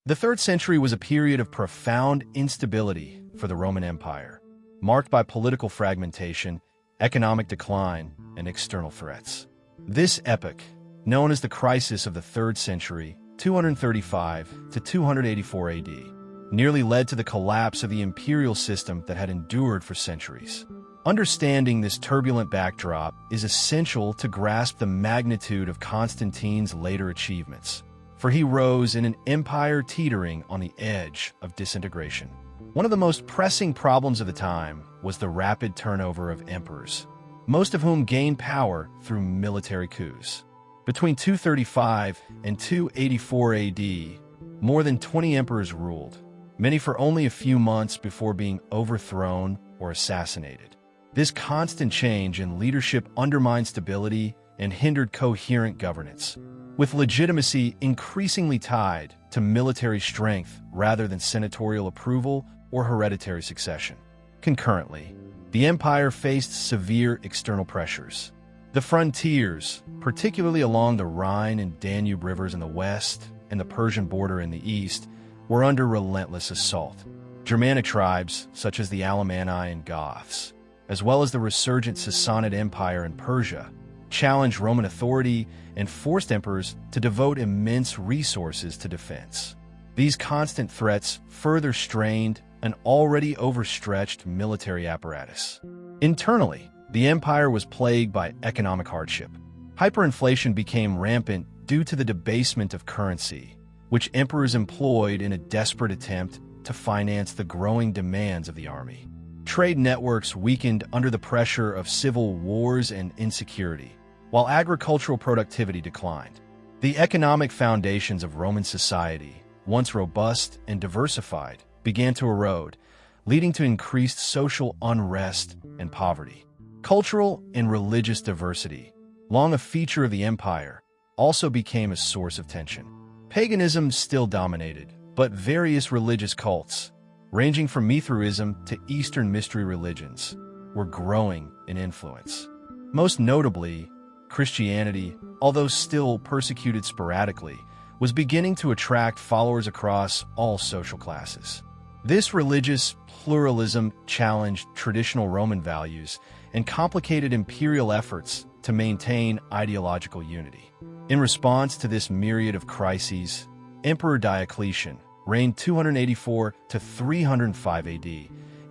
The 3rd century was a period of profound instability for the Roman Empire, marked by political fragmentation, economic decline, and external threats. This epoch, known as the crisis of the 3rd century, 235 to 284 AD, nearly led to the collapse of the imperial system that had endured for centuries. Understanding this turbulent backdrop is essential to grasp the magnitude of Constantine's later achievements, for he rose in an empire teetering on the edge of disintegration. One of the most pressing problems of the time was the rapid turnover of emperors, most of whom gained power through military coups. Between 235 and 284 AD, more than 20 emperors ruled, many for only a few months before being overthrown or assassinated. This constant change in leadership undermined stability and hindered coherent governance, with legitimacy increasingly tied to military strength rather than senatorial approval or hereditary succession. Concurrently, the empire faced severe external pressures. The frontiers, particularly along the Rhine and Danube rivers in the west and the Persian border in the east, were under relentless assault. Germanic tribes, such as the Alemanni and Goths, as well as the resurgent Sassanid Empire in Persia, challenged Roman authority and forced emperors to devote immense resources to defense. These constant threats further strained an already overstretched military apparatus. Internally, the empire was plagued by economic hardship. Hyperinflation became rampant due to the debasement of currency, which emperors employed in a desperate attempt to finance the growing demands of the army. Trade networks weakened under the pressure of civil wars and insecurity, while agricultural productivity declined. The economic foundations of Roman society, once robust and diversified, began to erode, leading to increased social unrest and poverty. Cultural and religious diversity, long a feature of the empire, also became a source of tension. Paganism still dominated, but various religious cults, ranging from Mithraism to Eastern mystery religions, were growing in influence. Most notably, Christianity, although still persecuted sporadically, was beginning to attract followers across all social classes. This religious pluralism challenged traditional Roman values and complicated imperial efforts to maintain ideological unity. In response to this myriad of crises, Emperor Diocletian, reigned 284 to 305 AD,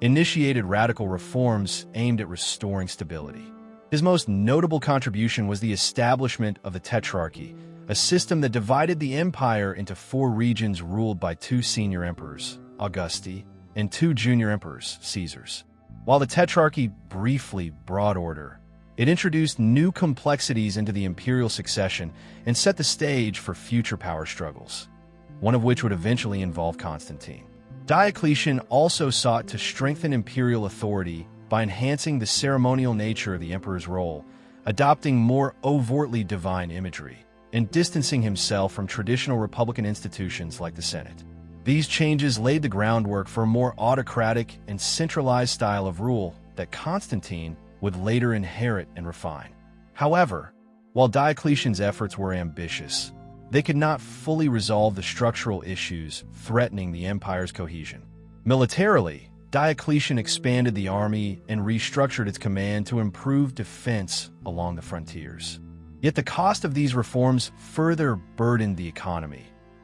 initiated radical reforms aimed at restoring stability. His most notable contribution was the establishment of the Tetrarchy, a system that divided the empire into 4 regions ruled by 2 senior emperors, Augusti, and 2 junior emperors, Caesars. While the Tetrarchy briefly brought order, it introduced new complexities into the imperial succession and set the stage for future power struggles, one of which would eventually involve Constantine. Diocletian also sought to strengthen imperial authority by enhancing the ceremonial nature of the emperor's role, adopting more overtly divine imagery, and distancing himself from traditional republican institutions like the Senate. These changes laid the groundwork for a more autocratic and centralized style of rule that Constantine would later inherit and refine. However, while Diocletian's efforts were ambitious, they could not fully resolve the structural issues threatening the empire's cohesion. Militarily, Diocletian expanded the army and restructured its command to improve defense along the frontiers. Yet the cost of these reforms further burdened the economy,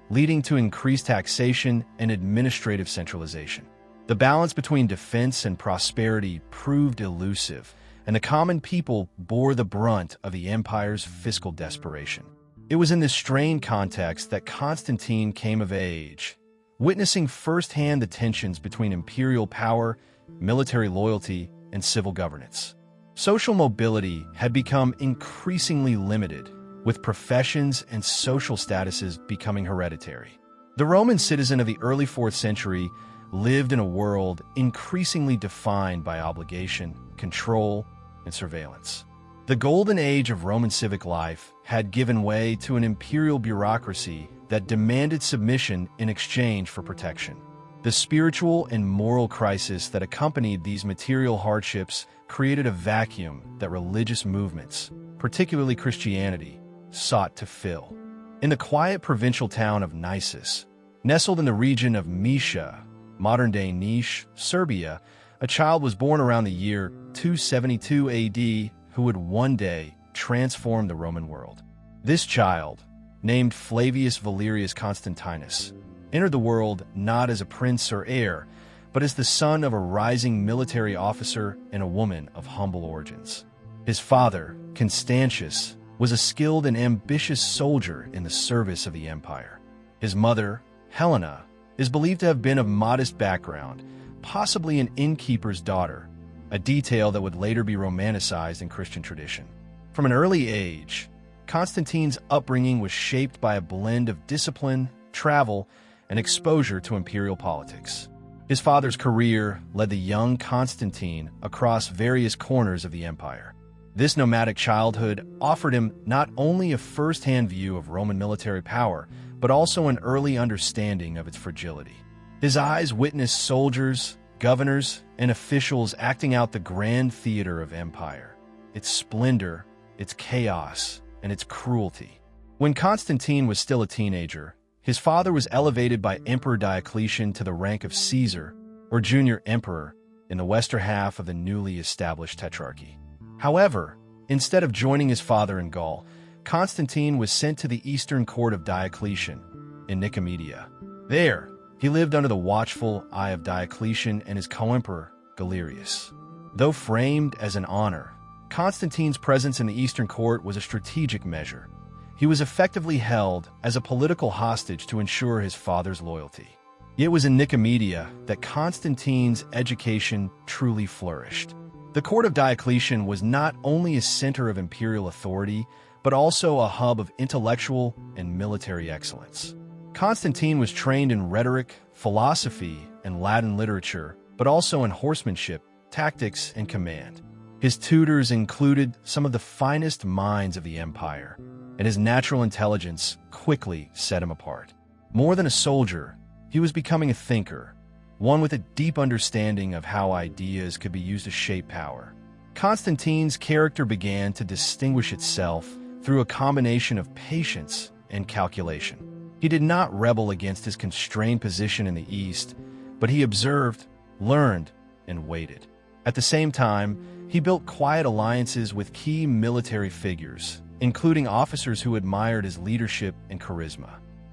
leading to increased taxation and administrative centralization. The balance between defense and prosperity proved elusive, and the common people bore the brunt of the empire's fiscal desperation. It was in this strained context that Constantine came of age, witnessing firsthand the tensions between imperial power, military loyalty, and civil governance. Social mobility had become increasingly limited, with professions and social statuses becoming hereditary. The Roman citizen of the early 4th century lived in a world increasingly defined by obligation, control, and surveillance. The golden age of Roman civic life had given way to an imperial bureaucracy that demanded submission in exchange for protection. The spiritual and moral crisis that accompanied these material hardships created a vacuum that religious movements, particularly Christianity, sought to fill. In the quiet provincial town of Nisus, Nestled in the region of Misha, modern-day Niš, Serbia, a child was born around the year 272 AD who would one day transform the Roman world. This child, named Flavius Valerius Constantinus, entered the world not as a prince or heir, but as the son of a rising military officer and a woman of humble origins. His father, Constantius, was a skilled and ambitious soldier in the service of the empire. His mother, Helena, is believed to have been of modest background, possibly an innkeeper's daughter, a detail that would later be romanticized in Christian tradition. From an early age, Constantine's upbringing was shaped by a blend of discipline, travel, and exposure to imperial politics. His father's career led the young Constantine across various corners of the empire. This nomadic childhood offered him not only a first-hand view of Roman military power, but also an early understanding of its fragility. His eyes witnessed soldiers, governors, and officials acting out the grand theater of empire, its splendor, its chaos, and its cruelty. When Constantine was still a teenager, his father was elevated by Emperor Diocletian to the rank of Caesar, or junior emperor, in the western half of the newly established tetrarchy. However, instead of joining his father in Gaul, Constantine was sent to the eastern court of Diocletian, in Nicomedia. There, he lived under the watchful eye of Diocletian and his co-emperor, Galerius. Though framed as an honor, Constantine's presence in the eastern court was a strategic measure. He was effectively held as a political hostage to ensure his father's loyalty. It was in Nicomedia that Constantine's education truly flourished. The court of Diocletian was not only a center of imperial authority, but also a hub of intellectual and military excellence. Constantine was trained in rhetoric, philosophy, and Latin literature, but also in horsemanship, tactics, and command. His tutors included some of the finest minds of the empire, and his natural intelligence quickly set him apart. More than a soldier, he was becoming a thinker, one with a deep understanding of how ideas could be used to shape power. Constantine's character began to distinguish itself through a combination of patience and calculation. He did not rebel against his constrained position in the East, but he observed, learned, and waited. At the same time, he built quiet alliances with key military figures, including officers who admired his leadership and charisma.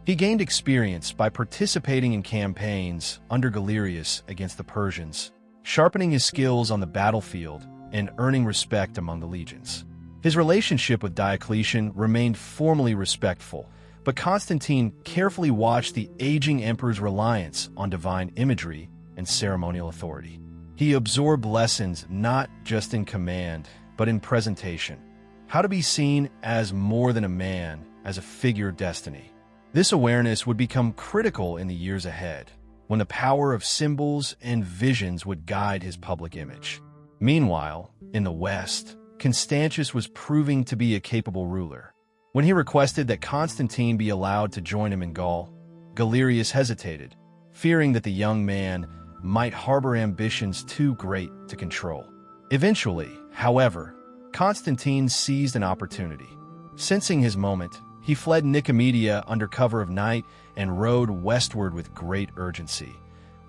He gained experience by participating in campaigns under Galerius against the Persians, sharpening his skills on the battlefield and earning respect among the legions. His relationship with Diocletian remained formally respectful, but Constantine carefully watched the aging emperor's reliance on divine imagery and ceremonial authority. He absorbed lessons not just in command, but in presentation. How to be seen as more than a man, as a figure of destiny. This awareness would become critical in the years ahead, when the power of symbols and visions would guide his public image. Meanwhile, in the West, Constantius was proving to be a capable ruler. When he requested that Constantine be allowed to join him in Gaul, Galerius hesitated, fearing that the young man might harbor ambitions too great to control. Eventually, however, Constantine seized an opportunity. Sensing his moment, he fled Nicomedia under cover of night and rode westward with great urgency,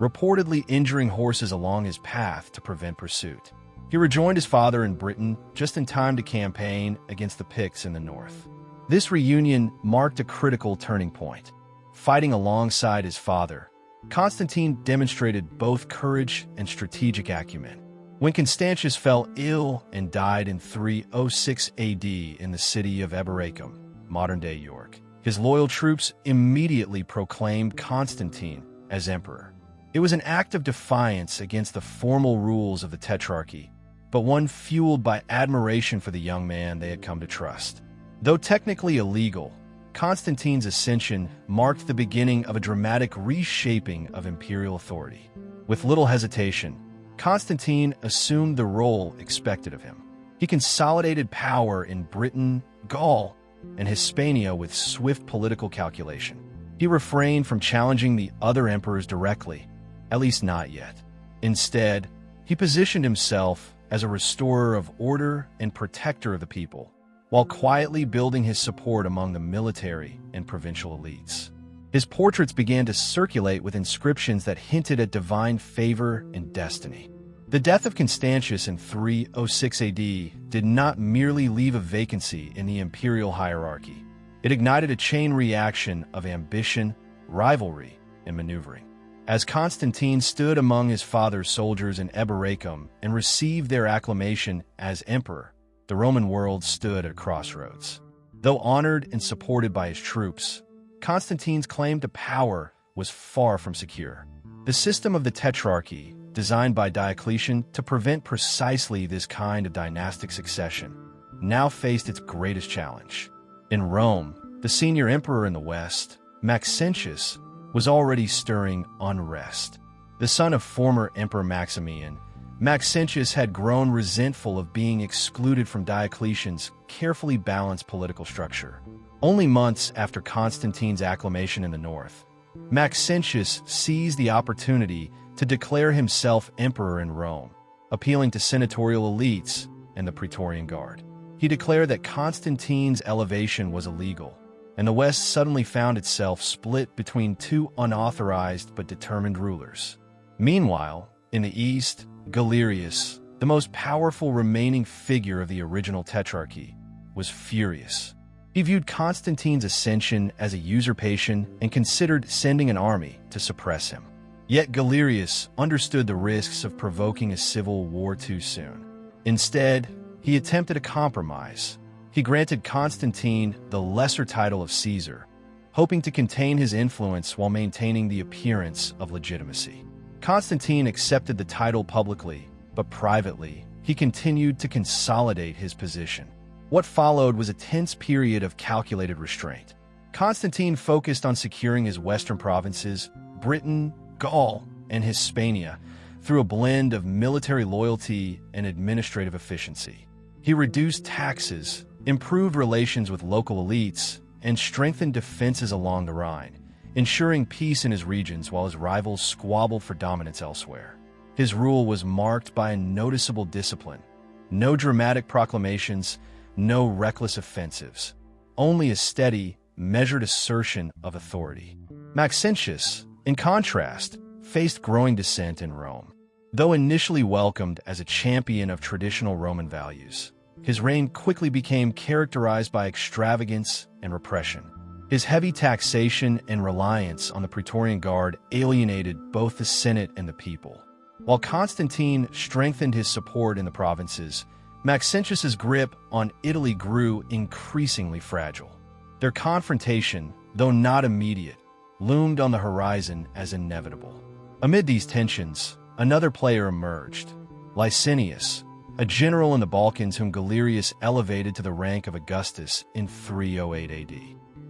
reportedly injuring horses along his path to prevent pursuit. He rejoined his father in Britain just in time to campaign against the Picts in the north. This reunion marked a critical turning point. Fighting alongside his father, Constantine demonstrated both courage and strategic acumen. When Constantius fell ill and died in 306 AD in the city of Eboracum, modern-day York, his loyal troops immediately proclaimed Constantine as emperor. It was an act of defiance against the formal rules of the Tetrarchy, but one fueled by admiration for the young man they had come to trust. Though technically illegal, Constantine's ascension marked the beginning of a dramatic reshaping of imperial authority. With little hesitation, Constantine assumed the role expected of him. He consolidated power in Britain, Gaul, and Hispania with swift political calculation. He refrained from challenging the other emperors directly, at least not yet. Instead, he positioned himself as a restorer of order and protector of the people, while quietly building his support among the military and provincial elites. His portraits began to circulate with inscriptions that hinted at divine favor and destiny. The death of Constantius in 306 AD did not merely leave a vacancy in the imperial hierarchy. It ignited a chain reaction of ambition, rivalry, and maneuvering. As Constantine stood among his father's soldiers in Eboracum and received their acclamation as emperor, the Roman world stood at a crossroads. Though honored and supported by his troops, Constantine's claim to power was far from secure. The system of the Tetrarchy, designed by Diocletian to prevent precisely this kind of dynastic succession, now faced its greatest challenge. In Rome, the senior emperor in the West, Maxentius, was already stirring unrest. The son of former Emperor Maximian, Maxentius had grown resentful of being excluded from Diocletian's carefully balanced political structure. Only months after Constantine's acclamation in the north, Maxentius seized the opportunity to declare himself emperor in Rome, appealing to senatorial elites and the Praetorian Guard. He declared that Constantine's elevation was illegal, and the West suddenly found itself split between two unauthorized but determined rulers. Meanwhile, in the East, Galerius, the most powerful remaining figure of the original Tetrarchy, was furious. He viewed Constantine's ascension as a usurpation and considered sending an army to suppress him. Yet Galerius understood the risks of provoking a civil war too soon. Instead, he attempted a compromise. He granted Constantine the lesser title of Caesar, hoping to contain his influence while maintaining the appearance of legitimacy. Constantine accepted the title publicly, but privately, he continued to consolidate his position. What followed was a tense period of calculated restraint. Constantine focused on securing his western provinces, Britain, Gaul, and Hispania, through a blend of military loyalty and administrative efficiency. He reduced taxes, improved relations with local elites, and strengthened defenses along the Rhine, ensuring peace in his regions while his rivals squabbled for dominance elsewhere. His rule was marked by a noticeable discipline. No dramatic proclamations, no reckless offensives, only a steady, measured assertion of authority. Maxentius, in contrast, faced growing dissent in Rome. Though initially welcomed as a champion of traditional Roman values, his reign quickly became characterized by extravagance and repression. His heavy taxation and reliance on the Praetorian Guard alienated both the Senate and the people. While Constantine strengthened his support in the provinces, Maxentius's grip on Italy grew increasingly fragile. Their confrontation, though not immediate, loomed on the horizon as inevitable. Amid these tensions, another player emerged, Licinius, a general in the Balkans whom Galerius elevated to the rank of Augustus in 308 AD.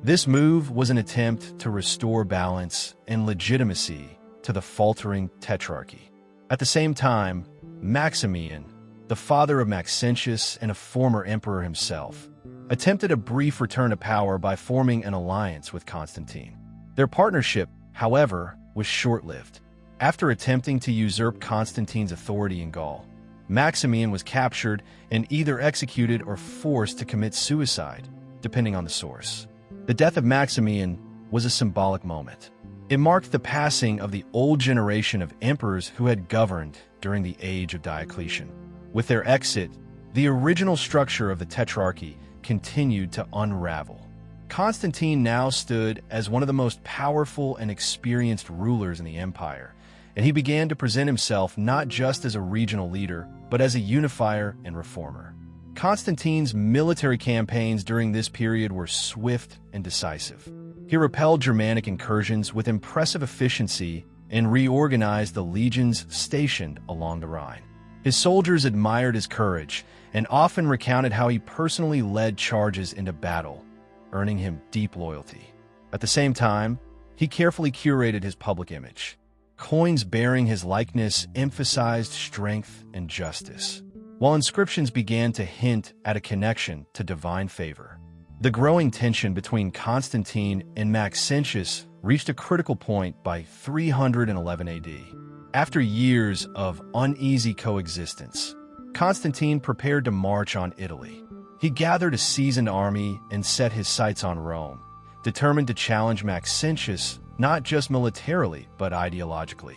This move was an attempt to restore balance and legitimacy to the faltering Tetrarchy. At the same time, Maximian, the father of Maxentius and a former emperor himself, attempted a brief return to power by forming an alliance with Constantine. Their partnership, however, was short-lived. After attempting to usurp Constantine's authority in Gaul, Maximian was captured and either executed or forced to commit suicide, depending on the source. The death of Maximian was a symbolic moment. It marked the passing of the old generation of emperors who had governed during the age of Diocletian. With their exit, the original structure of the Tetrarchy continued to unravel. Constantine now stood as one of the most powerful and experienced rulers in the empire, and he began to present himself not just as a regional leader, but as a unifier and reformer. Constantine's military campaigns during this period were swift and decisive. He repelled Germanic incursions with impressive efficiency and reorganized the legions stationed along the Rhine. His soldiers admired his courage and often recounted how he personally led charges into battle, earning him deep loyalty. At the same time, he carefully curated his public image. Coins bearing his likeness emphasized strength and justice, while inscriptions began to hint at a connection to divine favor. The growing tension between Constantine and Maxentius reached a critical point by 311 AD. After years of uneasy coexistence, Constantine prepared to march on Italy. He gathered a seasoned army and set his sights on Rome, determined to challenge Maxentius not just militarily but ideologically.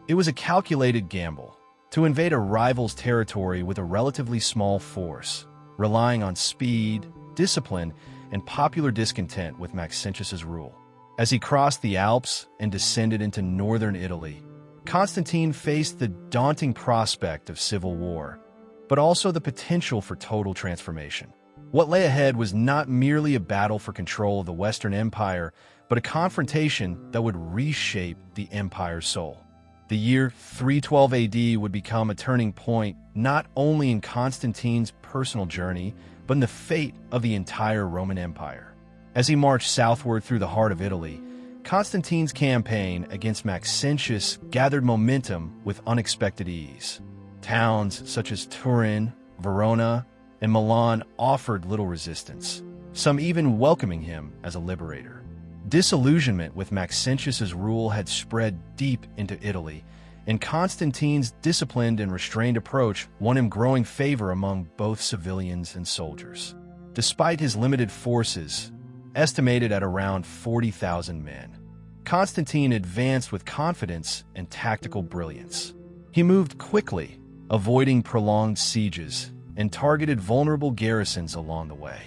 It was a calculated gamble to invade a rival's territory with a relatively small force, relying on speed, discipline, and popular discontent with Maxentius's rule. As he crossed the Alps and descended into northern Italy, Constantine faced the daunting prospect of civil war, but also the potential for total transformation. What lay ahead was not merely a battle for control of the Western Empire, but a confrontation that would reshape the empire's soul. The year 312 AD would become a turning point not only in Constantine's personal journey, but in the fate of the entire Roman Empire. As he marched southward through the heart of Italy, Constantine's campaign against Maxentius gathered momentum with unexpected ease. Towns such as Turin, Verona, and Milan offered little resistance, some even welcoming him as a liberator. Disillusionment with Maxentius's rule had spread deep into Italy, and Constantine's disciplined and restrained approach won him growing favor among both civilians and soldiers. Despite his limited forces, estimated at around 40,000 men, Constantine advanced with confidence and tactical brilliance. He moved quickly, avoiding prolonged sieges, and targeted vulnerable garrisons along the way.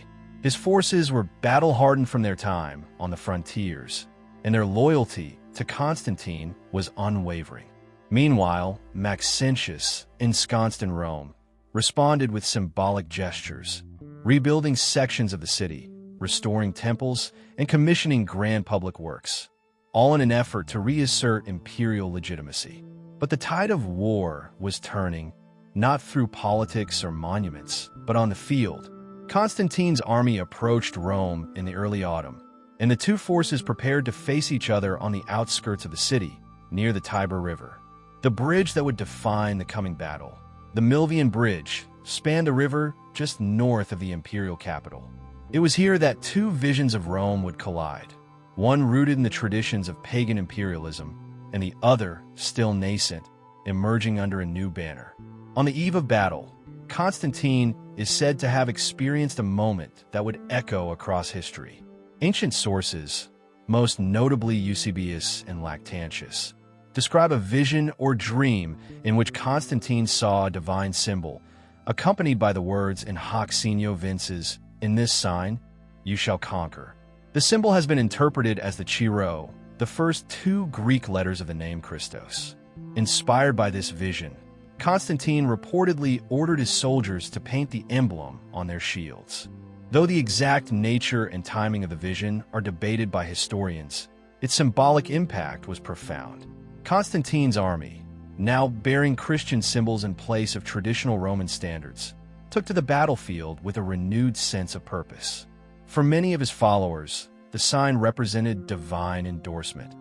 His forces were battle-hardened from their time on the frontiers, and their loyalty to Constantine was unwavering. Meanwhile, Maxentius, ensconced in Rome, responded with symbolic gestures, rebuilding sections of the city, restoring temples, and commissioning grand public works, all in an effort to reassert imperial legitimacy. But the tide of war was turning, not through politics or monuments, but on the field. Constantine's army approached Rome in the early autumn, and the two forces prepared to face each other on the outskirts of the city, near the Tiber River. The bridge that would define the coming battle, the Milvian Bridge, spanned the river just north of the imperial capital. It was here that two visions of Rome would collide, one rooted in the traditions of pagan imperialism, and the other, still nascent, emerging under a new banner. On the eve of battle, Constantine is said to have experienced a moment that would echo across history. Ancient sources, most notably Eusebius and Lactantius, describe a vision or dream in which Constantine saw a divine symbol, accompanied by the words in hoc signo vinces, "In this sign, you shall conquer." The symbol has been interpreted as the Chi-Rho, the first two Greek letters of the name Christos. Inspired by this vision, Constantine reportedly ordered his soldiers to paint the emblem on their shields. Though the exact nature and timing of the vision are debated by historians, its symbolic impact was profound. Constantine's army, now bearing Christian symbols in place of traditional Roman standards, took to the battlefield with a renewed sense of purpose. For many of his followers, the sign represented divine endorsement,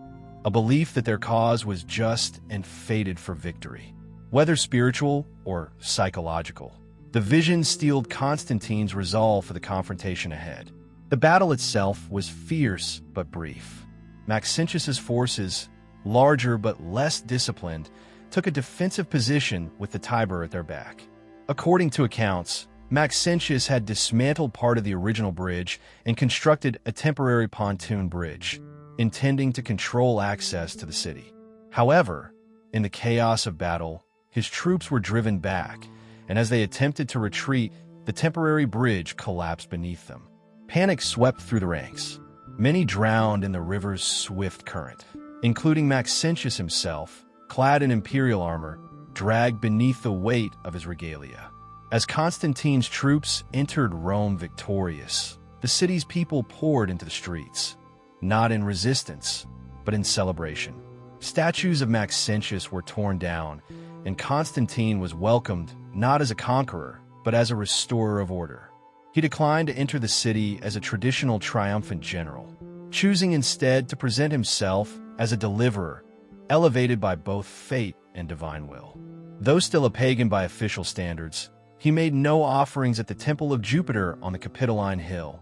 a belief that their cause was just and fated for victory. Whether spiritual or psychological, the vision steeled Constantine's resolve for the confrontation ahead. The battle itself was fierce but brief. Maxentius's forces, larger but less disciplined, took a defensive position with the Tiber at their back. According to accounts, Maxentius had dismantled part of the original bridge and constructed a temporary pontoon bridge, intending to control access to the city. However, in the chaos of battle, his troops were driven back, and as they attempted to retreat, the temporary bridge collapsed beneath them. Panic swept through the ranks. Many drowned in the river's swift current, including Maxentius himself, clad in imperial armor, dragged beneath the weight of his regalia. As Constantine's troops entered Rome victorious, the city's people poured into the streets, not in resistance, but in celebration. Statues of Maxentius were torn down, and Constantine was welcomed not as a conqueror, but as a restorer of order. He declined to enter the city as a traditional triumphant general, choosing instead to present himself as a deliverer, elevated by both fate and divine will. Though still a pagan by official standards, he made no offerings at the Temple of Jupiter on the Capitoline Hill,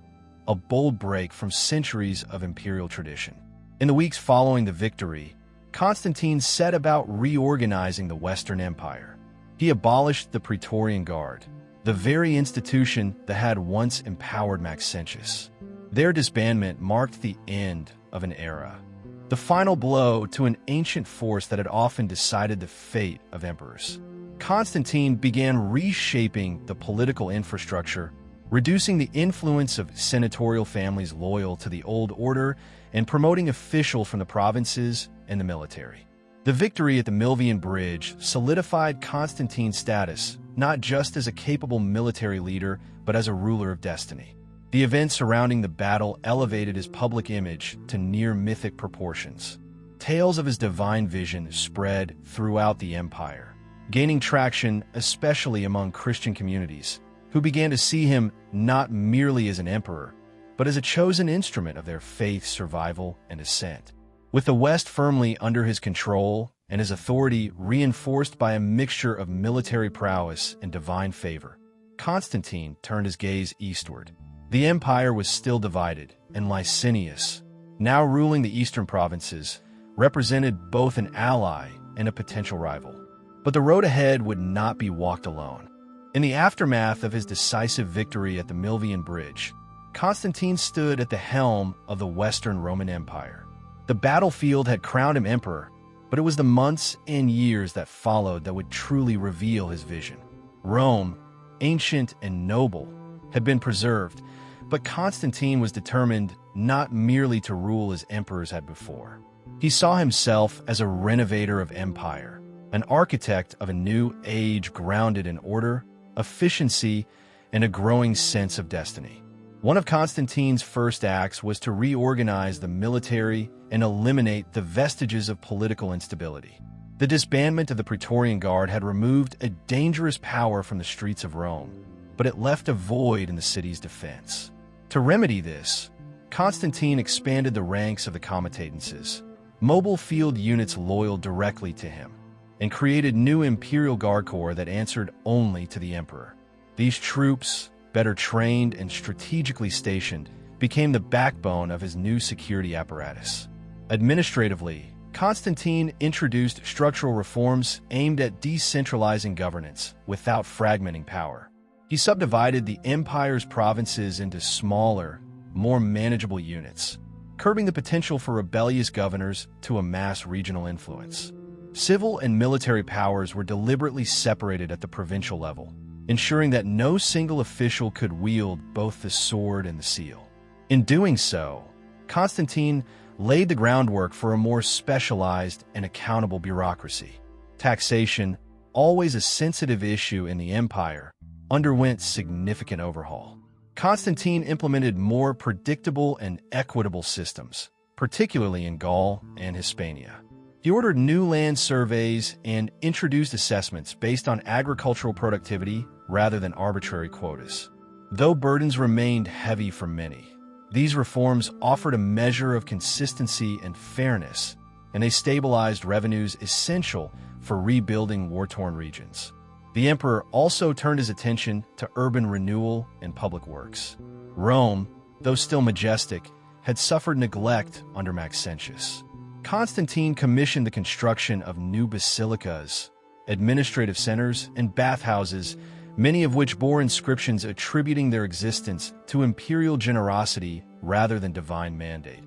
a bold break from centuries of imperial tradition. In the weeks following the victory, Constantine set about reorganizing the Western Empire. He abolished the Praetorian Guard, the very institution that had once empowered Maxentius. Their disbandment marked the end of an era, the final blow to an ancient force that had often decided the fate of emperors. Constantine began reshaping the political infrastructure, reducing the influence of senatorial families loyal to the old order and promoting officials from the provinces and the military. The victory at the Milvian Bridge solidified Constantine's status not just as a capable military leader, but as a ruler of destiny. The events surrounding the battle elevated his public image to near-mythic proportions. Tales of his divine vision spread throughout the empire, gaining traction especially among Christian communities, who began to see him not merely as an emperor, but as a chosen instrument of their faith's survival and ascent. With the West firmly under his control and his authority reinforced by a mixture of military prowess and divine favor, Constantine turned his gaze eastward. The empire was still divided, and Licinius, now ruling the eastern provinces, represented both an ally and a potential rival. But the road ahead would not be walked alone. In the aftermath of his decisive victory at the Milvian Bridge, Constantine stood at the helm of the Western Roman Empire. The battlefield had crowned him emperor, but it was the months and years that followed that would truly reveal his vision. Rome, ancient and noble, had been preserved, but Constantine was determined not merely to rule as emperors had before. He saw himself as a renovator of empire, an architect of a new age grounded in order, efficiency, and a growing sense of destiny. One of Constantine's first acts was to reorganize the military and eliminate the vestiges of political instability. The disbandment of the Praetorian Guard had removed a dangerous power from the streets of Rome, but it left a void in the city's defense. To remedy this, Constantine expanded the ranks of the comitatenses, mobile field units loyal directly to him, and created new imperial guard corps that answered only to the emperor. These troops, better trained and strategically stationed, became the backbone of his new security apparatus. Administratively, Constantine introduced structural reforms aimed at decentralizing governance without fragmenting power. He subdivided the empire's provinces into smaller, more manageable units, curbing the potential for rebellious governors to amass regional influence. Civil and military powers were deliberately separated at the provincial level, ensuring that no single official could wield both the sword and the seal. In doing so, Constantine laid the groundwork for a more specialized and accountable bureaucracy. Taxation, always a sensitive issue in the empire, underwent significant overhaul. Constantine implemented more predictable and equitable systems, particularly in Gaul and Hispania. He ordered new land surveys and introduced assessments based on agricultural productivity rather than arbitrary quotas. Though burdens remained heavy for many, these reforms offered a measure of consistency and fairness, and they stabilized revenues essential for rebuilding war-torn regions. The emperor also turned his attention to urban renewal and public works. Rome, though still majestic, had suffered neglect under Maxentius. Constantine commissioned the construction of new basilicas, administrative centers, and bathhouses, many of which bore inscriptions attributing their existence to imperial generosity rather than divine mandate.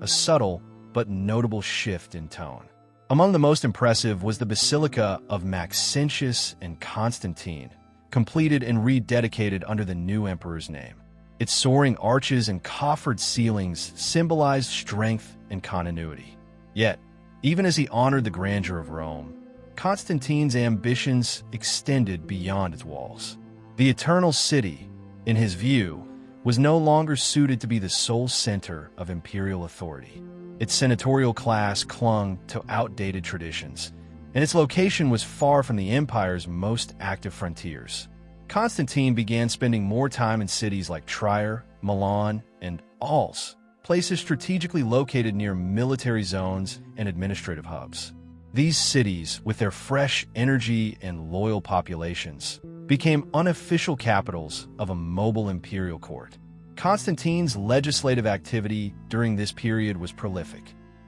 A subtle but notable shift in tone. Among the most impressive was the Basilica of Maxentius and Constantine, completed and rededicated under the new emperor's name. Its soaring arches and coffered ceilings symbolized strength and continuity. Yet, even as he honored the grandeur of Rome, Constantine's ambitions extended beyond its walls. The Eternal City, in his view, was no longer suited to be the sole center of imperial authority. Its senatorial class clung to outdated traditions, and its location was far from the empire's most active frontiers. Constantine began spending more time in cities like Trier, Milan, and Als, places strategically located near military zones and administrative hubs. These cities, with their fresh energy and loyal populations, became unofficial capitals of a mobile imperial court. Constantine's legislative activity during this period was prolific.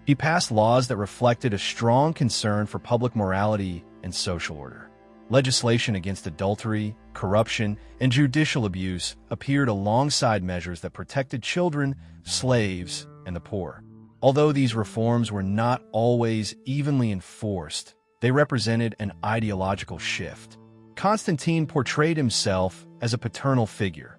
He passed laws that reflected a strong concern for public morality and social order. Legislation against adultery, corruption, and judicial abuse appeared alongside measures that protected children, slaves, and the poor. Although these reforms were not always evenly enforced, they represented an ideological shift. Constantine portrayed himself as a paternal figure,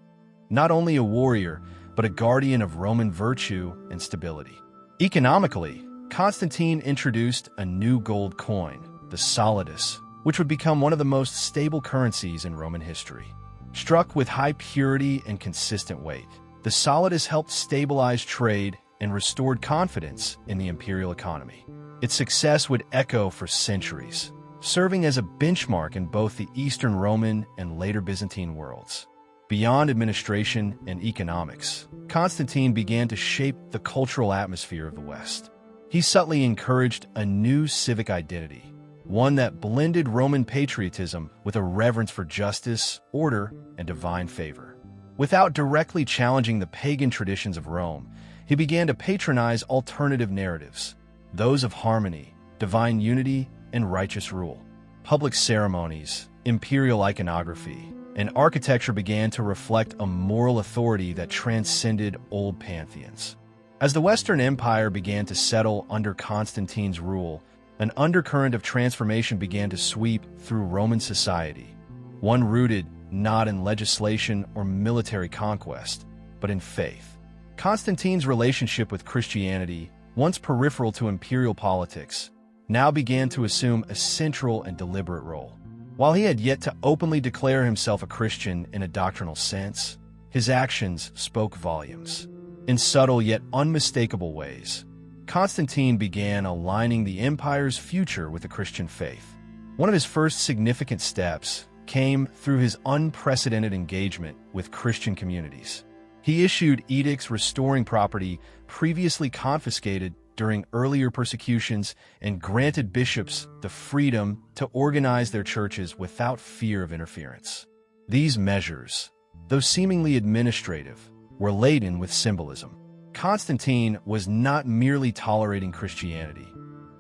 not only a warrior, but a guardian of Roman virtue and stability. Economically, Constantine introduced a new gold coin, the solidus, which would become one of the most stable currencies in Roman history. Struck with high purity and consistent weight, the solidus helped stabilize trade and restored confidence in the imperial economy. Its success would echo for centuries, serving as a benchmark in both the Eastern Roman and later Byzantine worlds. Beyond administration and economics, Constantine began to shape the cultural atmosphere of the West. He subtly encouraged a new civic identity, one that blended Roman patriotism with a reverence for justice, order, and divine favor. Without directly challenging the pagan traditions of Rome, he began to patronize alternative narratives, those of harmony, divine unity, and righteous rule. Public ceremonies, imperial iconography, and architecture began to reflect a moral authority that transcended old pantheons. As the Western Empire began to settle under Constantine's rule, an undercurrent of transformation began to sweep through Roman society, one rooted not in legislation or military conquest, but in faith. Constantine's relationship with Christianity, once peripheral to imperial politics, now began to assume a central and deliberate role. While he had yet to openly declare himself a Christian in a doctrinal sense, his actions spoke volumes. In subtle yet unmistakable ways, Constantine began aligning the empire's future with the Christian faith. One of his first significant steps came through his unprecedented engagement with Christian communities. He issued edicts restoring property previously confiscated during earlier persecutions and granted bishops the freedom to organize their churches without fear of interference. These measures, though seemingly administrative, were laden with symbolism. Constantine was not merely tolerating Christianity.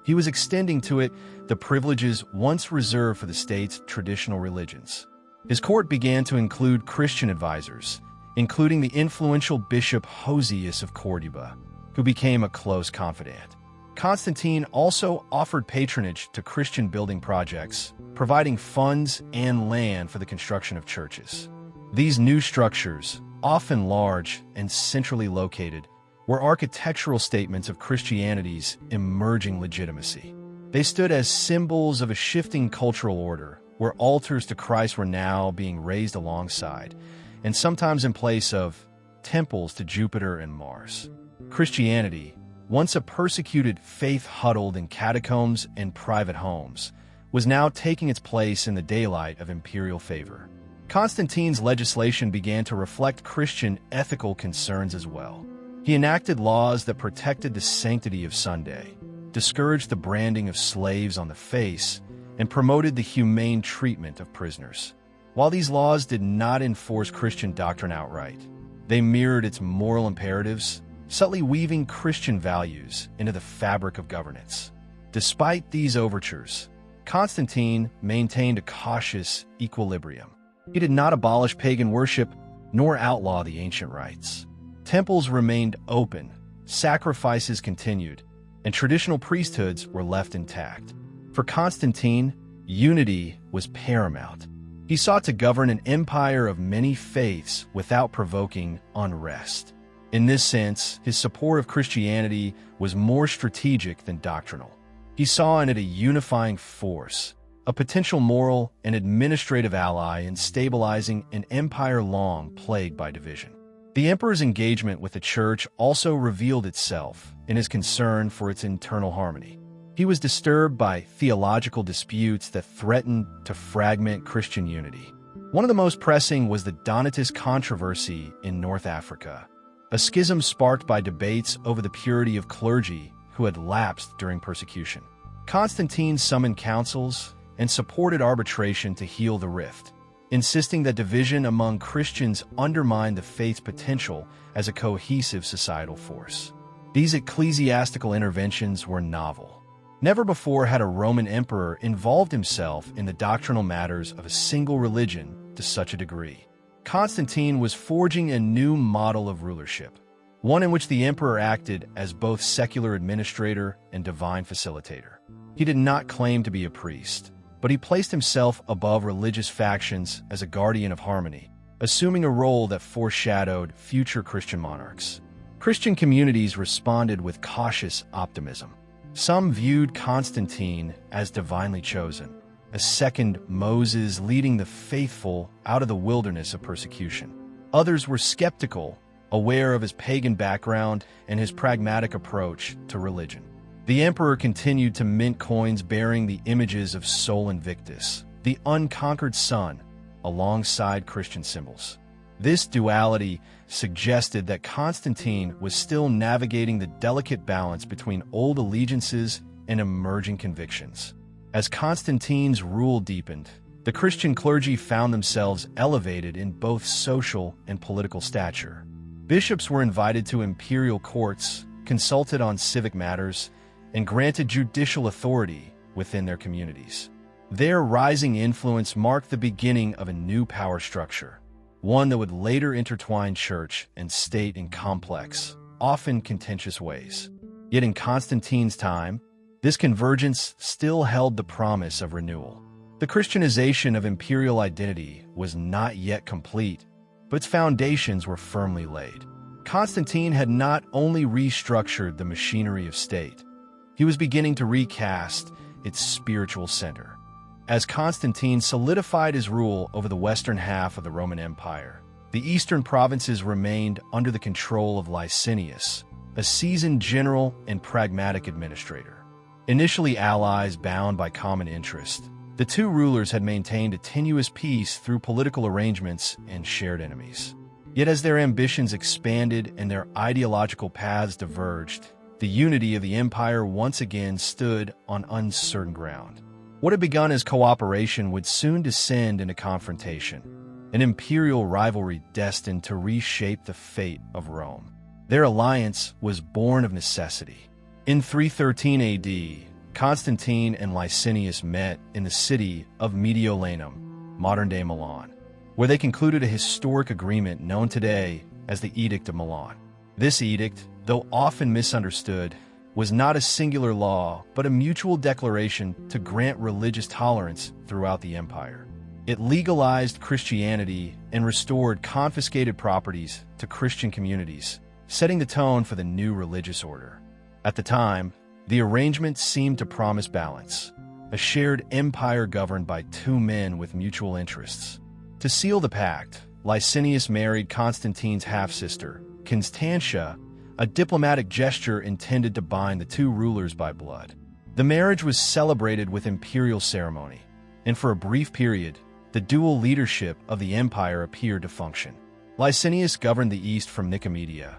He was extending to it the privileges once reserved for the state's traditional religions. His court began to include Christian advisors, including the influential Bishop Hosius of Corduba, who became a close confidant. Constantine also offered patronage to Christian building projects, providing funds and land for the construction of churches. These new structures, often large and centrally located, were architectural statements of Christianity's emerging legitimacy. They stood as symbols of a shifting cultural order, where altars to Christ were now being raised alongside, and sometimes in place of temples to Jupiter and Mars. Christianity, once a persecuted faith huddled in catacombs and private homes, was now taking its place in the daylight of imperial favor. Constantine's legislation began to reflect Christian ethical concerns as well. He enacted laws that protected the sanctity of Sunday, discouraged the branding of slaves on the face, and promoted the humane treatment of prisoners. While these laws did not enforce Christian doctrine outright, they mirrored its moral imperatives, subtly weaving Christian values into the fabric of governance. Despite these overtures, Constantine maintained a cautious equilibrium. He did not abolish pagan worship nor outlaw the ancient rites. Temples remained open, sacrifices continued, and traditional priesthoods were left intact. For Constantine, unity was paramount. He sought to govern an empire of many faiths without provoking unrest. In this sense, his support of Christianity was more strategic than doctrinal. He saw in it a unifying force, a potential moral and administrative ally in stabilizing an empire long plagued by division. The emperor's engagement with the church also revealed itself in his concern for its internal harmony. He was disturbed by theological disputes that threatened to fragment Christian unity. One of the most pressing was the Donatist controversy in North Africa, a schism sparked by debates over the purity of clergy who had lapsed during persecution. Constantine summoned councils and supported arbitration to heal the rift, insisting that division among Christians undermined the faith's potential as a cohesive societal force. These ecclesiastical interventions were novel. Never before had a Roman emperor involved himself in the doctrinal matters of a single religion to such a degree. Constantine was forging a new model of rulership, one in which the emperor acted as both secular administrator and divine facilitator. He did not claim to be a priest, but he placed himself above religious factions as a guardian of harmony, assuming a role that foreshadowed future Christian monarchs. Christian communities responded with cautious optimism. Some viewed Constantine as divinely chosen, a second Moses leading the faithful out of the wilderness of persecution. Others were skeptical, aware of his pagan background and his pragmatic approach to religion. The emperor continued to mint coins bearing the images of Sol Invictus, the unconquered sun, alongside Christian symbols. This duality suggested that Constantine was still navigating the delicate balance between old allegiances and emerging convictions. As Constantine's rule deepened, the Christian clergy found themselves elevated in both social and political stature. Bishops were invited to imperial courts, consulted on civic matters, and granted judicial authority within their communities. Their rising influence marked the beginning of a new power structure, one that would later intertwine church and state in complex, often contentious ways. Yet in Constantine's time, this convergence still held the promise of renewal. The Christianization of imperial identity was not yet complete, but its foundations were firmly laid. Constantine had not only restructured the machinery of state, he was beginning to recast its spiritual center. As Constantine solidified his rule over the western half of the Roman Empire, the eastern provinces remained under the control of Licinius, a seasoned general and pragmatic administrator. Initially allies bound by common interest, the two rulers had maintained a tenuous peace through political arrangements and shared enemies. Yet as their ambitions expanded and their ideological paths diverged, the unity of the empire once again stood on uncertain ground. What had begun as cooperation would soon descend into confrontation, an imperial rivalry destined to reshape the fate of Rome. Their alliance was born of necessity. In 313 AD, Constantine and Licinius met in the city of Mediolanum, modern-day Milan, where they concluded a historic agreement known today as the Edict of Milan. This edict, though often misunderstood, was not a singular law, but a mutual declaration to grant religious tolerance throughout the empire. It legalized Christianity and restored confiscated properties to Christian communities, setting the tone for the new religious order. At the time, the arrangement seemed to promise balance, a shared empire governed by two men with mutual interests. To seal the pact, Licinius married Constantine's half-sister, Constantia, a diplomatic gesture intended to bind the two rulers by blood. The marriage was celebrated with imperial ceremony, and for a brief period, the dual leadership of the empire appeared to function. Licinius governed the east from Nicomedia,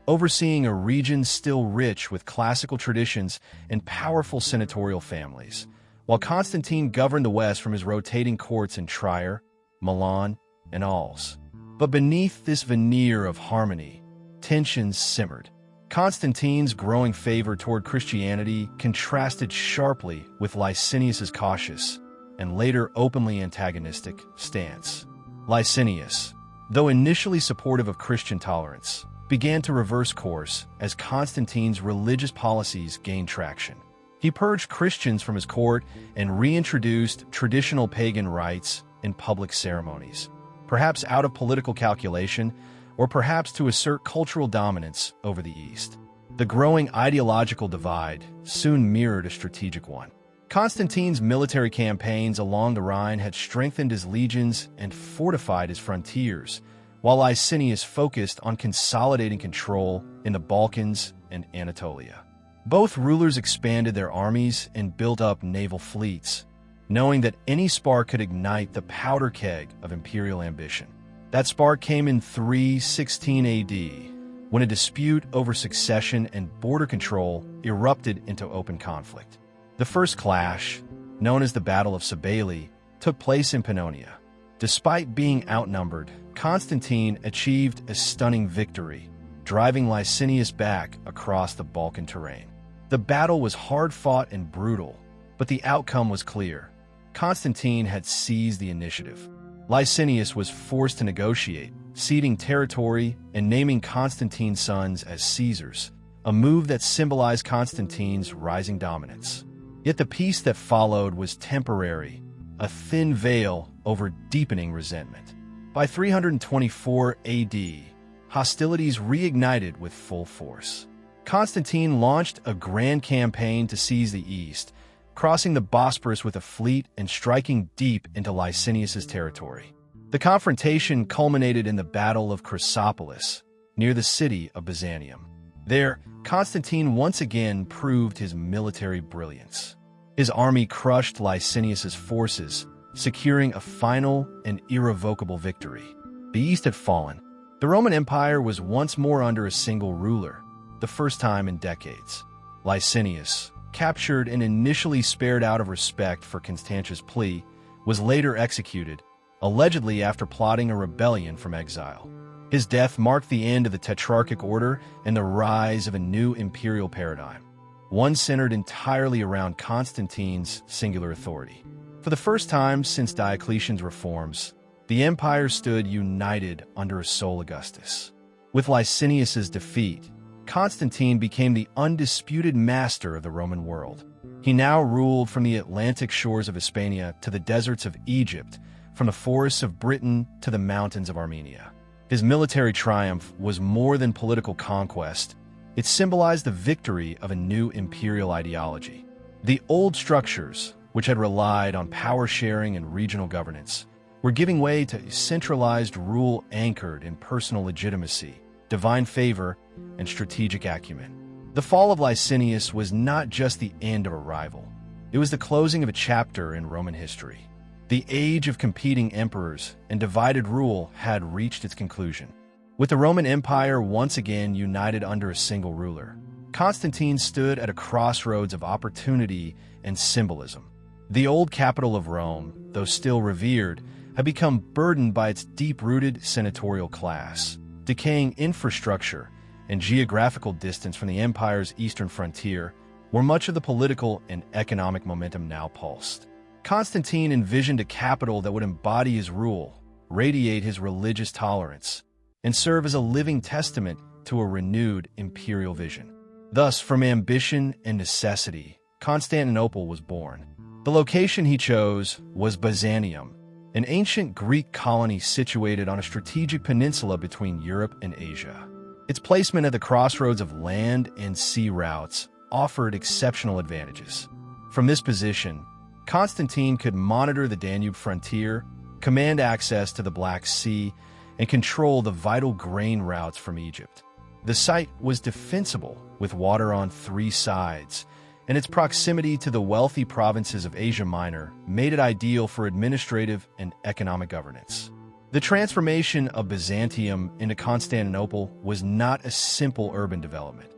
overseeing a region still rich with classical traditions and powerful senatorial families, while Constantine governed the west from his rotating courts in Trier, Milan, and Arles. But beneath this veneer of harmony, tensions simmered. Constantine's growing favor toward Christianity contrasted sharply with Licinius's cautious, and later openly antagonistic, stance. Licinius, though initially supportive of Christian tolerance, began to reverse course as Constantine's religious policies gained traction. He purged Christians from his court and reintroduced traditional pagan rites in public ceremonies, perhaps out of political calculation, or perhaps to assert cultural dominance over the East. The growing ideological divide soon mirrored a strategic one. Constantine's military campaigns along the Rhine had strengthened his legions and fortified his frontiers, while Licinius focused on consolidating control in the Balkans and Anatolia. Both rulers expanded their armies and built up naval fleets, knowing that any spark could ignite the powder keg of imperial ambition. That spark came in 316 AD, when a dispute over succession and border control erupted into open conflict. The first clash, known as the Battle of Cybele, took place in Pannonia. Despite being outnumbered, Constantine achieved a stunning victory, driving Licinius back across the Balkan terrain. The battle was hard-fought and brutal, but the outcome was clear. Constantine had seized the initiative. Licinius was forced to negotiate, ceding territory and naming Constantine's sons as Caesars, a move that symbolized Constantine's rising dominance. Yet the peace that followed was temporary, a thin veil over deepening resentment. By 324 AD, hostilities reignited with full force. Constantine launched a grand campaign to seize the east, crossing the Bosporus with a fleet and striking deep into Licinius's territory. The confrontation culminated in the Battle of Chrysopolis, near the city of Byzantium. There, Constantine once again proved his military brilliance. His army crushed Licinius's forces, securing a final and irrevocable victory. The East had fallen. The Roman Empire was once more under a single ruler, the first time in decades. Licinius, captured and initially spared out of respect for Constantine's plea, was later executed, allegedly after plotting a rebellion from exile. His death marked the end of the Tetrarchic order and the rise of a new imperial paradigm, one centered entirely around Constantine's singular authority. For the first time since Diocletian's reforms, the empire stood united under a sole Augustus. With Licinius's defeat, Constantine became the undisputed master of the Roman world. He now ruled from the Atlantic shores of Hispania to the deserts of Egypt, from the forests of Britain to the mountains of Armenia. His military triumph was more than political conquest. It symbolized the victory of a new imperial ideology. The old structures, which had relied on power sharing and regional governance, were giving way to centralized rule anchored in personal legitimacy, divine favor, and strategic acumen. The fall of Licinius was not just the end of a rival. It was the closing of a chapter in Roman history. The age of competing emperors and divided rule had reached its conclusion. With the Roman Empire once again united under a single ruler, Constantine stood at a crossroads of opportunity and symbolism. The old capital of Rome, though still revered, had become burdened by its deep-rooted senatorial class, decaying infrastructure, and geographical distance from the empire's eastern frontier, where much of the political and economic momentum now pulsed. Constantine envisioned a capital that would embody his rule, radiate his religious tolerance, and serve as a living testament to a renewed imperial vision. Thus, from ambition and necessity, Constantinople was born. The location he chose was Byzantium, an ancient Greek colony situated on a strategic peninsula between Europe and Asia. Its placement at the crossroads of land and sea routes offered exceptional advantages. From this position, Constantine could monitor the Danube frontier, command access to the Black Sea, and control the vital grain routes from Egypt. The site was defensible, with water on three sides, and its proximity to the wealthy provinces of Asia Minor made it ideal for administrative and economic governance. The transformation of Byzantium into Constantinople was not a simple urban development.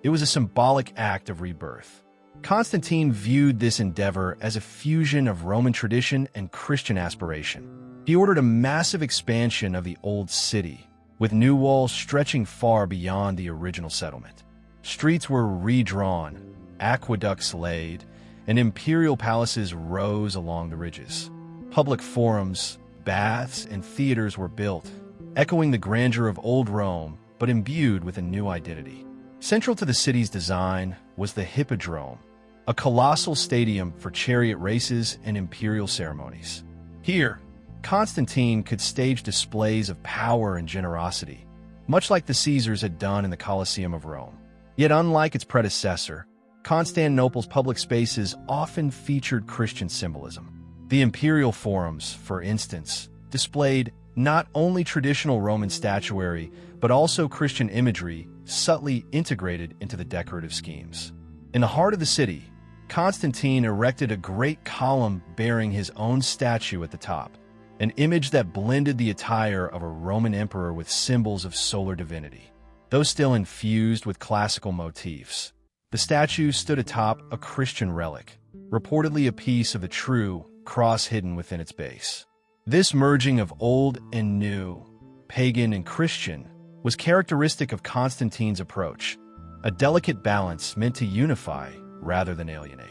It was a symbolic act of rebirth. Constantine viewed this endeavor as a fusion of Roman tradition and Christian aspiration. He ordered a massive expansion of the old city, with new walls stretching far beyond the original settlement. Streets were redrawn, aqueducts laid, and imperial palaces rose along the ridges. Public forums, baths, and theaters were built, echoing the grandeur of old Rome, but imbued with a new identity. Central to the city's design was the Hippodrome, a colossal stadium for chariot races and imperial ceremonies. Here, Constantine could stage displays of power and generosity, much like the Caesars had done in the Colosseum of Rome. Yet unlike its predecessor, Constantinople's public spaces often featured Christian symbolism. The imperial forums, for instance, displayed not only traditional Roman statuary, but also Christian imagery subtly integrated into the decorative schemes. In the heart of the city, Constantine erected a great column bearing his own statue at the top, an image that blended the attire of a Roman emperor with symbols of solar divinity. Though still infused with classical motifs, the statue stood atop a Christian relic, reportedly a piece of the true cross hidden within its base. This merging of old and new, pagan and Christian, was characteristic of Constantine's approach, a delicate balance meant to unify rather than alienate.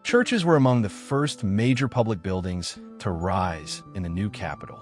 Churches were among the first major public buildings to rise in the new capital.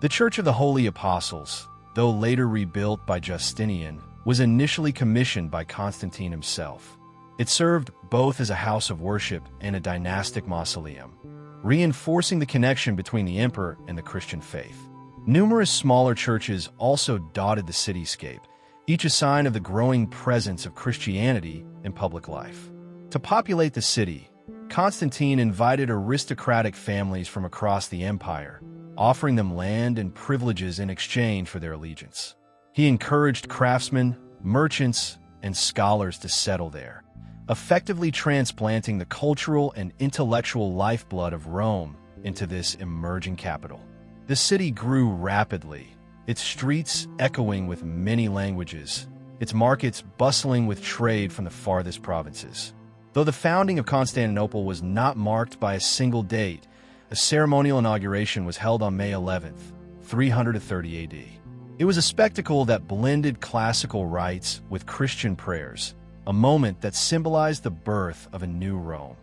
The Church of the Holy Apostles, though later rebuilt by Justinian, was initially commissioned by Constantine himself. It served both as a house of worship and a dynastic mausoleum, reinforcing the connection between the emperor and the Christian faith. Numerous smaller churches also dotted the cityscape, each a sign of the growing presence of Christianity in public life. To populate the city, Constantine invited aristocratic families from across the empire, offering them land and privileges in exchange for their allegiance. He encouraged craftsmen, merchants, and scholars to settle there, effectively transplanting the cultural and intellectual lifeblood of Rome into this emerging capital. The city grew rapidly, its streets echoing with many languages, its markets bustling with trade from the farthest provinces. Though the founding of Constantinople was not marked by a single date, a ceremonial inauguration was held on May 11th, 330 AD. It was a spectacle that blended classical rites with Christian prayers, a moment that symbolized the birth of a new Rome,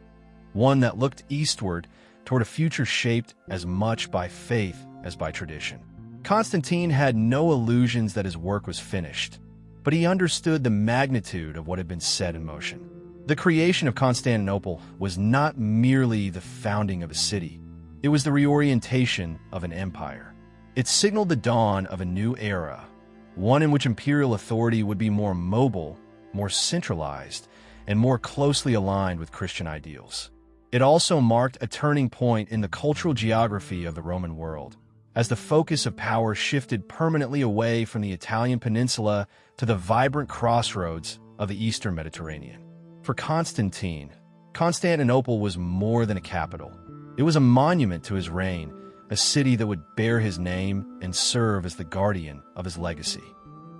one that looked eastward toward a future shaped as much by faith as by tradition. Constantine had no illusions that his work was finished, but he understood the magnitude of what had been set in motion. The creation of Constantinople was not merely the founding of a city, it was the reorientation of an empire. It signaled the dawn of a new era, one in which imperial authority would be more mobile, more centralized, and more closely aligned with Christian ideals. It also marked a turning point in the cultural geography of the Roman world, as the focus of power shifted permanently away from the Italian peninsula to the vibrant crossroads of the Eastern Mediterranean. For Constantine, Constantinople was more than a capital. It was a monument to his reign, a city that would bear his name and serve as the guardian of his legacy.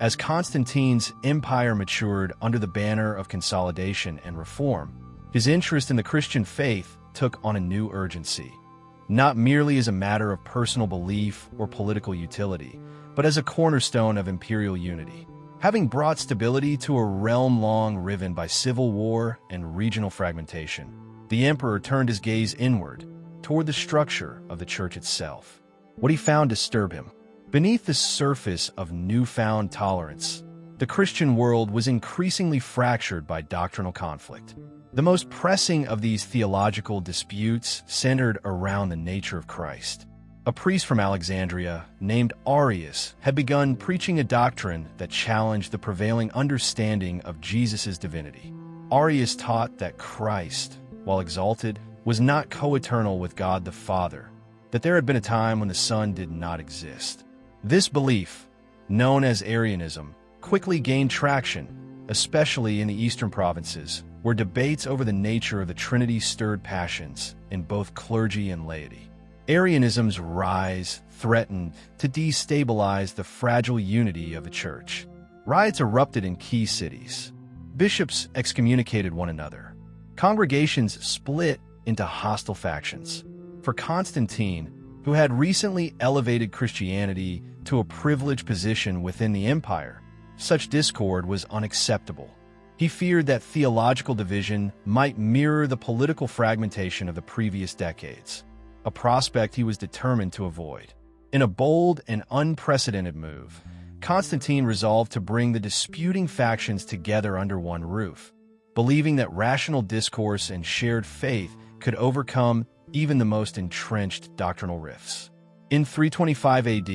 As Constantine's empire matured under the banner of consolidation and reform, his interest in the Christian faith took on a new urgency, not merely as a matter of personal belief or political utility, but as a cornerstone of imperial unity. Having brought stability to a realm long riven by civil war and regional fragmentation, the emperor turned his gaze inward, toward the structure of the church itself. What he found disturbed him. Beneath the surface of newfound tolerance, the Christian world was increasingly fractured by doctrinal conflict. The most pressing of these theological disputes centered around the nature of Christ. A priest from Alexandria named Arius had begun preaching a doctrine that challenged the prevailing understanding of Jesus' divinity. Arius taught that Christ, while exalted, was not co-eternal with God the Father, that there had been a time when the Son did not exist. This belief, known as Arianism, quickly gained traction, especially in the eastern provinces, where debates over the nature of the Trinity stirred passions in both clergy and laity. Arianism's rise threatened to destabilize the fragile unity of the church. Riots erupted in key cities. Bishops excommunicated one another. Congregations split into hostile factions. For Constantine, who had recently elevated Christianity to a privileged position within the empire, such discord was unacceptable. He feared that theological division might mirror the political fragmentation of the previous decades, a prospect he was determined to avoid. In a bold and unprecedented move, Constantine resolved to bring the disputing factions together under one roof, believing that rational discourse and shared faith could overcome even the most entrenched doctrinal rifts. In 325 AD,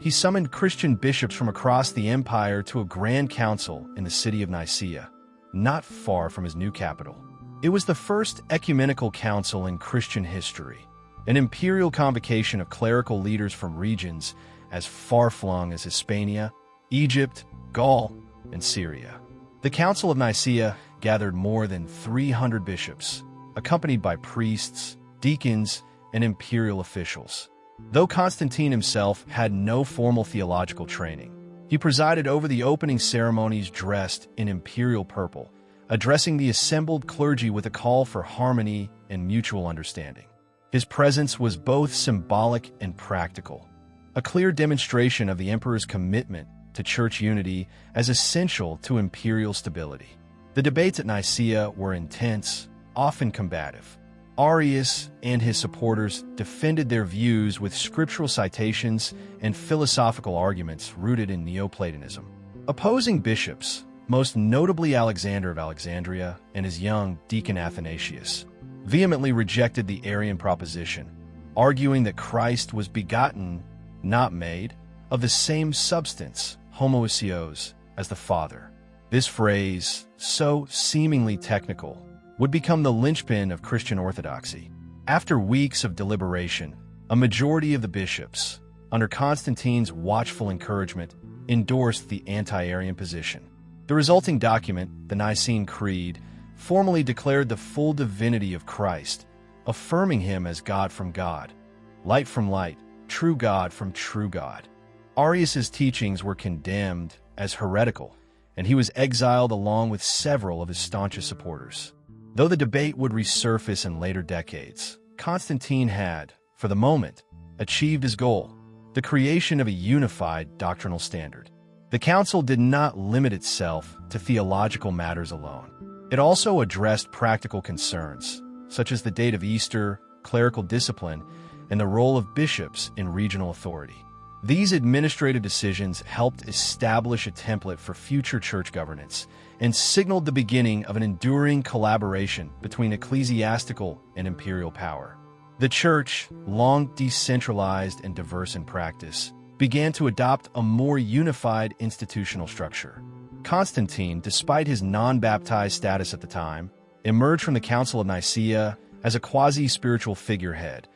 he summoned Christian bishops from across the empire to a grand council in the city of Nicaea, not far from his new capital. It was the first ecumenical council in Christian history, an imperial convocation of clerical leaders from regions as far-flung as Hispania, Egypt, Gaul, and Syria. The Council of Nicaea gathered more than 300 bishops, accompanied by priests, deacons, and imperial officials. Though Constantine himself had no formal theological training, he presided over the opening ceremonies dressed in imperial purple, addressing the assembled clergy with a call for harmony and mutual understanding. His presence was both symbolic and practical, a clear demonstration of the emperor's commitment to church unity as essential to imperial stability. The debates at Nicaea were intense, often combative. Arius and his supporters defended their views with scriptural citations and philosophical arguments rooted in Neoplatonism. Opposing bishops, most notably Alexander of Alexandria and his young deacon Athanasius, vehemently rejected the Arian proposition, arguing that Christ was begotten, not made, of the same substance, homoousios, as the Father. This phrase, so seemingly technical, would become the linchpin of Christian orthodoxy. After weeks of deliberation, a majority of the bishops, under Constantine's watchful encouragement, endorsed the anti-Arian position. The resulting document, the Nicene Creed, formally declared the full divinity of Christ, affirming him as God from God, light from light, true God from true God. Arius's teachings were condemned as heretical, and he was exiled along with several of his staunchest supporters. Though the debate would resurface in later decades, Constantine had, for the moment, achieved his goal, the creation of a unified doctrinal standard. The council did not limit itself to theological matters alone. It also addressed practical concerns, such as the date of Easter, clerical discipline, and the role of bishops in regional authority. These administrative decisions helped establish a template for future church governance and signaled the beginning of an enduring collaboration between ecclesiastical and imperial power. The church, long decentralized and diverse in practice, began to adopt a more unified institutional structure. Constantine, despite his non-baptized status at the time, emerged from the Council of Nicaea as a quasi-spiritual figurehead,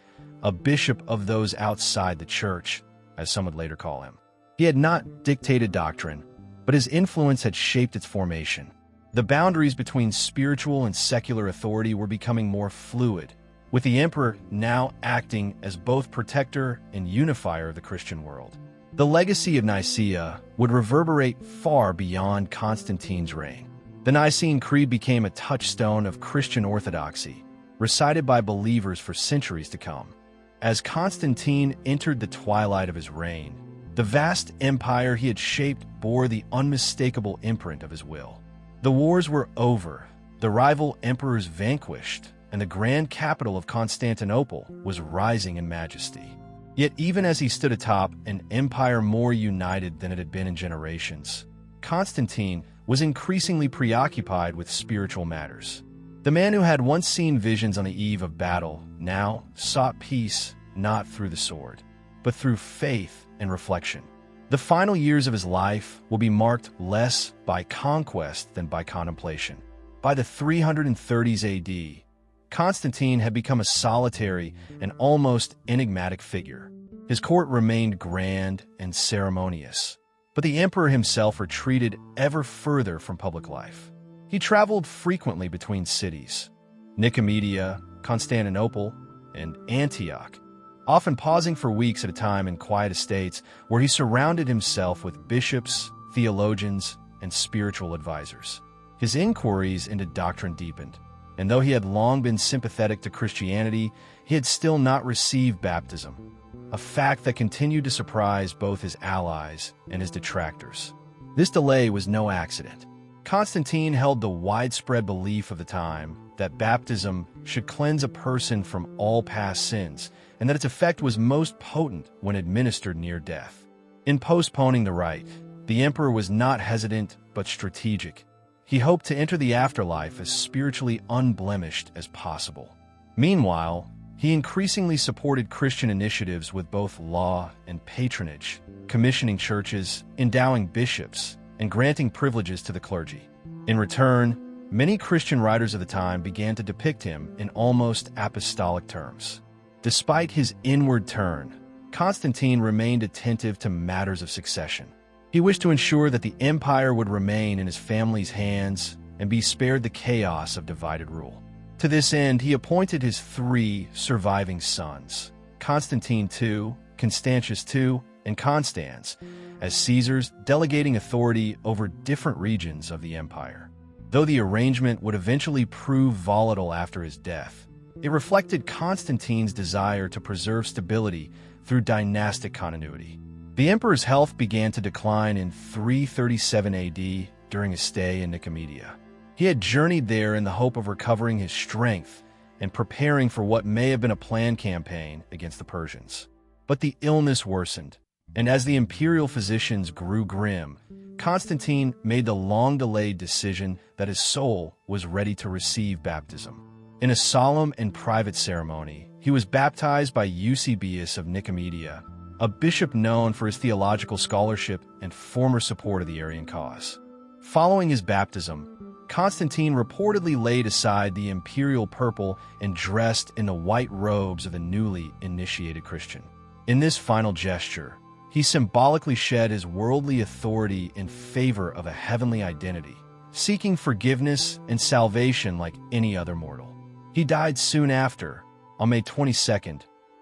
a bishop of those outside the church, as some would later call him. He had not dictated doctrine, but his influence had shaped its formation. The boundaries between spiritual and secular authority were becoming more fluid, with the emperor now acting as both protector and unifier of the Christian world. The legacy of Nicaea would reverberate far beyond Constantine's reign. The Nicene Creed became a touchstone of Christian orthodoxy, recited by believers for centuries to come. As Constantine entered the twilight of his reign, the vast empire he had shaped bore the unmistakable imprint of his will. The wars were over, the rival emperors vanquished, and the grand capital of Constantinople was rising in majesty. Yet even as he stood atop an empire more united than it had been in generations, Constantine was increasingly preoccupied with spiritual matters. The man who had once seen visions on the eve of battle now sought peace not through the sword, but through faith and reflection. The final years of his life will be marked less by conquest than by contemplation. By the 330s AD, Constantine had become a solitary and almost enigmatic figure. His court remained grand and ceremonious, but the emperor himself retreated ever further from public life. He traveled frequently between cities, Nicomedia, Constantinople, and Antioch, often pausing for weeks at a time in quiet estates where he surrounded himself with bishops, theologians, and spiritual advisors. His inquiries into doctrine deepened, and though he had long been sympathetic to Christianity, he had still not received baptism, a fact that continued to surprise both his allies and his detractors. This delay was no accident. Constantine held the widespread belief of the time that baptism should cleanse a person from all past sins, and that its effect was most potent when administered near death. In postponing the rite, the emperor was not hesitant but strategic. He hoped to enter the afterlife as spiritually unblemished as possible. Meanwhile, he increasingly supported Christian initiatives with both law and patronage, commissioning churches, endowing bishops, and granting privileges to the clergy. In return, many Christian writers of the time began to depict him in almost apostolic terms. Despite his inward turn, Constantine remained attentive to matters of succession. He wished to ensure that the empire would remain in his family's hands and be spared the chaos of divided rule. To this end, he appointed his 3 surviving sons, Constantine II, Constantius II, and Constans, as Caesars, delegating authority over different regions of the empire. Though the arrangement would eventually prove volatile after his death, it reflected Constantine's desire to preserve stability through dynastic continuity. The emperor's health began to decline in 337 AD during his stay in Nicomedia. He had journeyed there in the hope of recovering his strength and preparing for what may have been a planned campaign against the Persians. But the illness worsened, and as the imperial physicians grew grim, Constantine made the long-delayed decision that his soul was ready to receive baptism. In a solemn and private ceremony, he was baptized by Eusebius of Nicomedia, a bishop known for his theological scholarship and former support of the Arian cause. Following his baptism, Constantine reportedly laid aside the imperial purple and dressed in the white robes of a newly initiated Christian. In this final gesture, he symbolically shed his worldly authority in favor of a heavenly identity, seeking forgiveness and salvation like any other mortal. He died soon after, on May 22,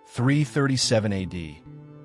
337 AD,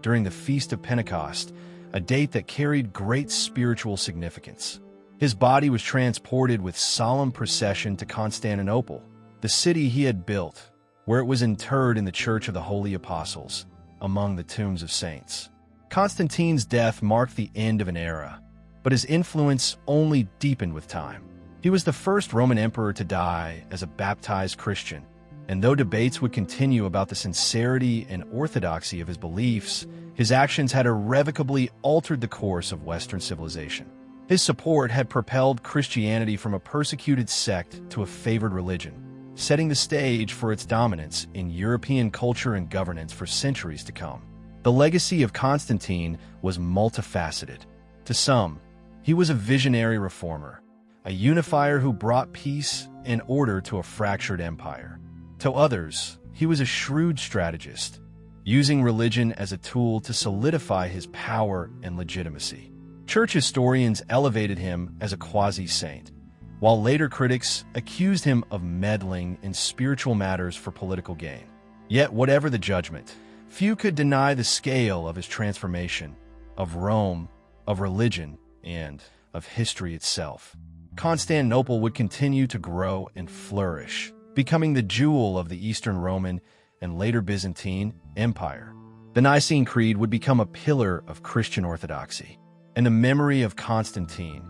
during the Feast of Pentecost, a date that carried great spiritual significance. His body was transported with solemn procession to Constantinople, the city he had built, where it was interred in the Church of the Holy Apostles, among the tombs of saints. Constantine's death marked the end of an era, but his influence only deepened with time. He was the first Roman emperor to die as a baptized Christian, and though debates would continue about the sincerity and orthodoxy of his beliefs, his actions had irrevocably altered the course of Western civilization. His support had propelled Christianity from a persecuted sect to a favored religion, setting the stage for its dominance in European culture and governance for centuries to come. The legacy of Constantine was multifaceted. To some, he was a visionary reformer, a unifier who brought peace and order to a fractured empire. To others, he was a shrewd strategist, using religion as a tool to solidify his power and legitimacy. Church historians elevated him as a quasi-saint, while later critics accused him of meddling in spiritual matters for political gain. Yet, whatever the judgment, few could deny the scale of his transformation, of Rome, of religion, and of history itself. Constantinople would continue to grow and flourish, becoming the jewel of the Eastern Roman and later Byzantine Empire. The Nicene Creed would become a pillar of Christian orthodoxy, and the memory of Constantine,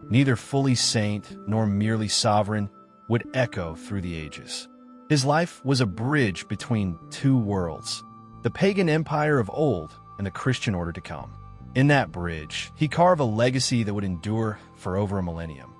neither fully saint nor merely sovereign, would echo through the ages. His life was a bridge between two worlds, the pagan empire of old and the Christian order to come. In that bridge, he carved a legacy that would endure for over a millennium.